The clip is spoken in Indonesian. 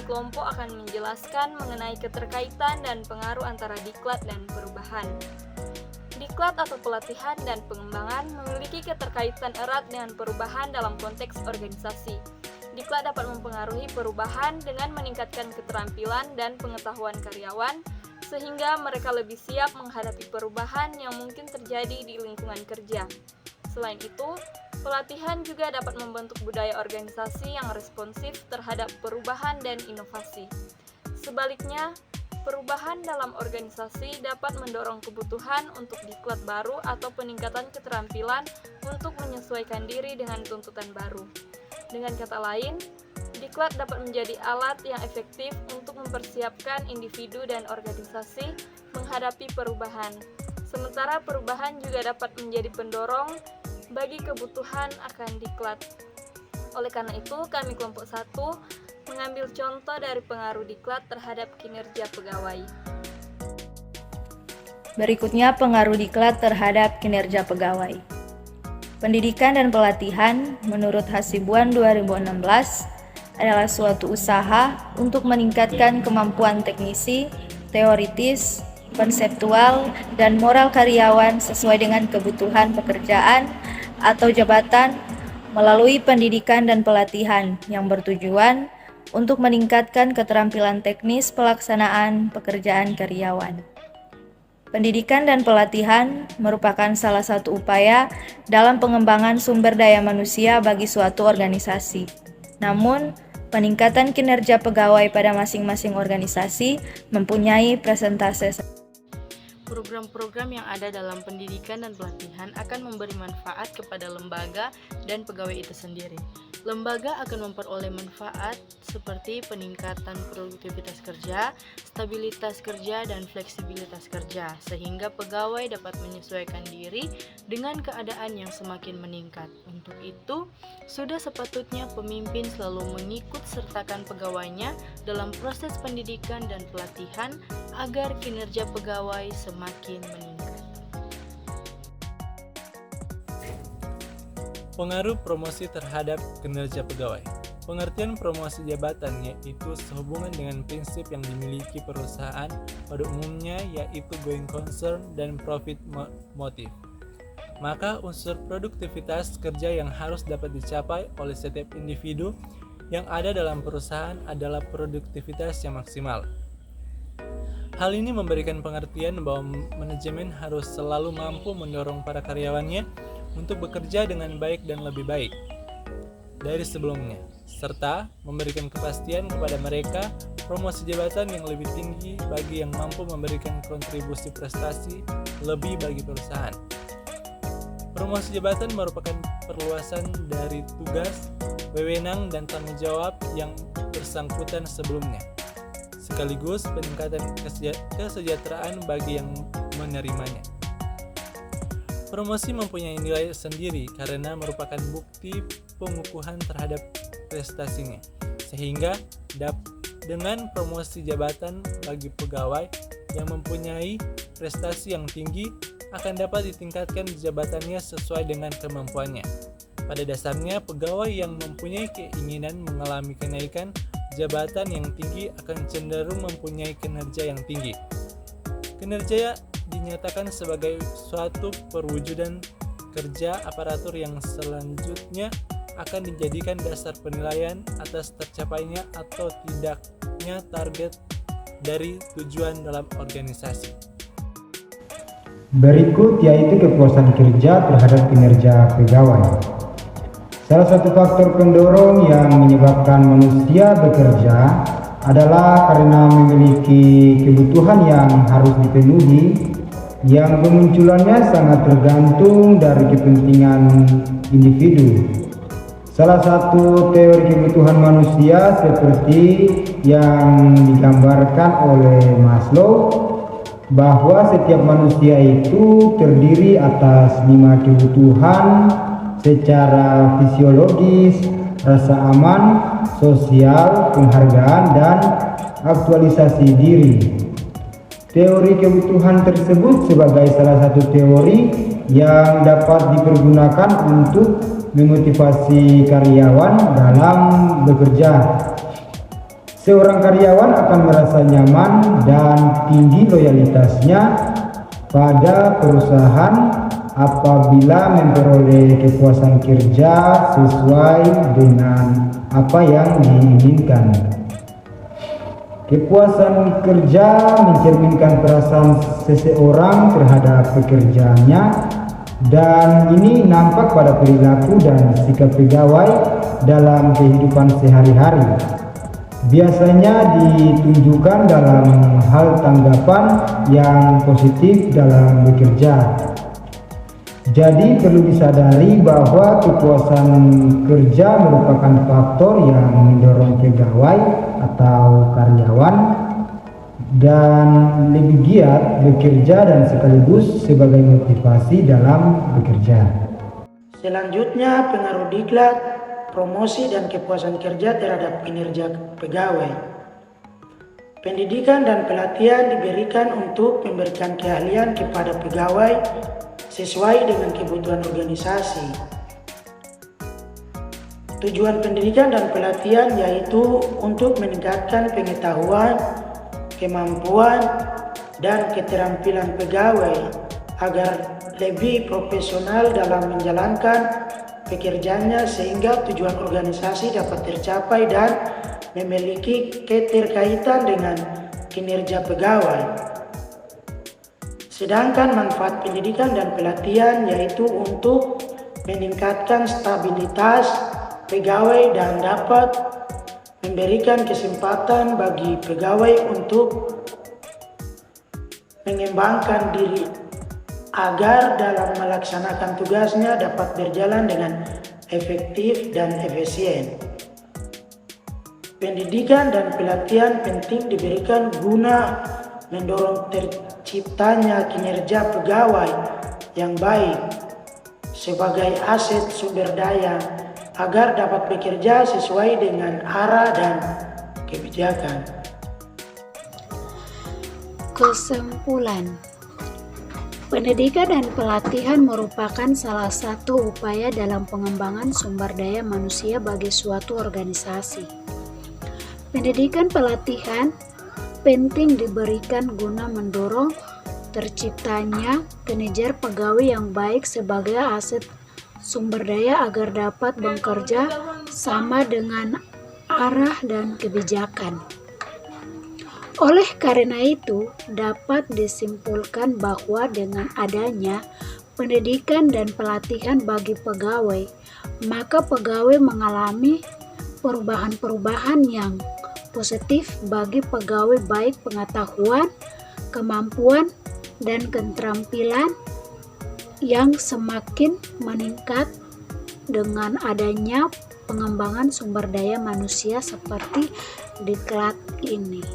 kelompok akan menjelaskan mengenai keterkaitan dan pengaruh antara diklat dan perubahan. Diklat atau pelatihan dan pengembangan memiliki keterkaitan erat dengan perubahan dalam konteks organisasi. Diklat dapat mempengaruhi perubahan dengan meningkatkan keterampilan dan pengetahuan karyawan, sehingga mereka lebih siap menghadapi perubahan yang mungkin terjadi di lingkungan kerja. Selain itu, pelatihan juga dapat membentuk budaya organisasi yang responsif terhadap perubahan dan inovasi. Sebaliknya, perubahan dalam organisasi dapat mendorong kebutuhan untuk diklat baru atau peningkatan keterampilan untuk menyesuaikan diri dengan tuntutan baru. Dengan kata lain, diklat dapat menjadi alat yang efektif untuk mempersiapkan individu dan organisasi menghadapi perubahan. Sementara perubahan juga dapat menjadi pendorong bagi kebutuhan akan diklat. Oleh karena itu, kami kelompok 1 mengambil contoh dari pengaruh diklat terhadap kinerja pegawai. Berikutnya pengaruh diklat terhadap kinerja pegawai. Pendidikan dan pelatihan menurut Hasibuan 2016 adalah suatu usaha untuk meningkatkan kemampuan teknisi, teoritis, konseptual, dan moral karyawan sesuai dengan kebutuhan pekerjaan atau jabatan melalui pendidikan dan pelatihan yang bertujuan untuk meningkatkan keterampilan teknis pelaksanaan pekerjaan karyawan. Pendidikan dan pelatihan merupakan salah satu upaya dalam pengembangan sumber daya manusia bagi suatu organisasi. Namun, peningkatan kinerja pegawai pada masing-masing organisasi mempunyai persentase. Program-program yang ada dalam pendidikan dan pelatihan akan memberi manfaat kepada lembaga dan pegawai itu sendiri. Lembaga akan memperoleh manfaat seperti peningkatan produktivitas kerja, stabilitas kerja, dan fleksibilitas kerja, sehingga pegawai dapat menyesuaikan diri dengan keadaan yang semakin meningkat. Untuk itu, sudah sepatutnya pemimpin selalu mengikut sertakan pegawainya dalam proses pendidikan dan pelatihan agar kinerja pegawai semakin meningkat. Pengaruh promosi terhadap kinerja pegawai. Pengertian promosi jabatan yaitu sehubungan dengan prinsip yang dimiliki perusahaan pada umumnya, yaitu going concern dan profit motive. Maka unsur produktivitas kerja yang harus dapat dicapai oleh setiap individu yang ada dalam perusahaan adalah produktivitas yang maksimal. Hal ini memberikan pengertian bahwa manajemen harus selalu mampu mendorong para karyawannya untuk bekerja dengan baik dan lebih baik dari sebelumnya, serta memberikan kepastian kepada mereka promosi jabatan yang lebih tinggi bagi yang mampu memberikan kontribusi prestasi lebih bagi perusahaan. Promosi jabatan merupakan perluasan dari tugas, wewenang, dan tanggung jawab yang bersangkutan sebelumnya, sekaligus peningkatan kesejahteraan bagi yang menerimanya. Promosi mempunyai nilai sendiri karena merupakan bukti pengukuhan terhadap prestasinya, sehingga dengan promosi jabatan bagi pegawai yang mempunyai prestasi yang tinggi akan dapat ditingkatkan jabatannya sesuai dengan kemampuannya. Pada dasarnya, pegawai yang mempunyai keinginan mengalami kenaikan jabatan yang tinggi akan cenderung mempunyai kinerja yang tinggi. Kinerja dinyatakan sebagai suatu perwujudan kerja aparatur yang selanjutnya akan dijadikan dasar penilaian atas tercapainya atau tidaknya target dari tujuan dalam organisasi. Berikut yaitu kepuasan kerja terhadap kinerja pegawai. Salah satu faktor pendorong yang menyebabkan manusia bekerja adalah karena memiliki kebutuhan yang harus dipenuhi, yang kemunculannya sangat tergantung dari kepentingan individu. Salah satu teori kebutuhan manusia seperti yang digambarkan oleh Maslow, bahwa setiap manusia itu terdiri atas 5 kebutuhan secara fisiologis: rasa aman, sosial, penghargaan, dan aktualisasi diri. Teori kebutuhan tersebut sebagai salah satu teori yang dapat dipergunakan untuk memotivasi karyawan dalam bekerja. Seorang karyawan akan merasa nyaman dan tinggi loyalitasnya pada perusahaan apabila memperoleh kepuasan kerja sesuai dengan apa yang diinginkan. Kepuasan kerja mencerminkan perasaan seseorang terhadap pekerjaannya, dan ini nampak pada perilaku dan sikap pegawai dalam kehidupan sehari-hari. Biasanya ditunjukkan dalam hal tanggapan yang positif dalam bekerja. Jadi perlu disadari bahwa kepuasan kerja merupakan faktor yang mendorong pegawai atau karyawan dan lebih giat bekerja dan sekaligus sebagai motivasi dalam bekerja. Selanjutnya, pengaruh diklat, promosi dan kepuasan kerja terhadap kinerja pegawai. Pendidikan dan pelatihan diberikan untuk memberikan keahlian kepada pegawai sesuai dengan kebutuhan organisasi. Tujuan pendidikan dan pelatihan yaitu untuk meningkatkan pengetahuan, kemampuan, dan keterampilan pegawai agar lebih profesional dalam menjalankan pekerjaannya sehingga tujuan organisasi dapat tercapai dan memiliki keterkaitan dengan kinerja pegawai. Sedangkan manfaat pendidikan dan pelatihan yaitu untuk meningkatkan stabilitas pegawai dan dapat memberikan kesempatan bagi pegawai untuk mengembangkan diri agar dalam melaksanakan tugasnya dapat berjalan dengan efektif dan efisien. Pendidikan dan pelatihan penting diberikan guna mendorong terciptanya kinerja pegawai yang baik sebagai aset sumber daya agar dapat bekerja sesuai dengan arah dan kebijakan. Kesimpulan, pendidikan dan pelatihan merupakan salah satu upaya dalam pengembangan sumber daya manusia bagi suatu organisasi. Pendidikan pelatihan penting diberikan guna mendorong terciptanya kinerja pegawai yang baik sebagai aset sumber daya agar dapat bekerja sama dengan arah dan kebijakan. Oleh karena itu, dapat disimpulkan bahwa dengan adanya pendidikan dan pelatihan bagi pegawai, maka pegawai mengalami perubahan-perubahan yang positif bagi pegawai baik pengetahuan, kemampuan, dan keterampilan yang semakin meningkat dengan adanya pengembangan sumber daya manusia seperti diklat ini.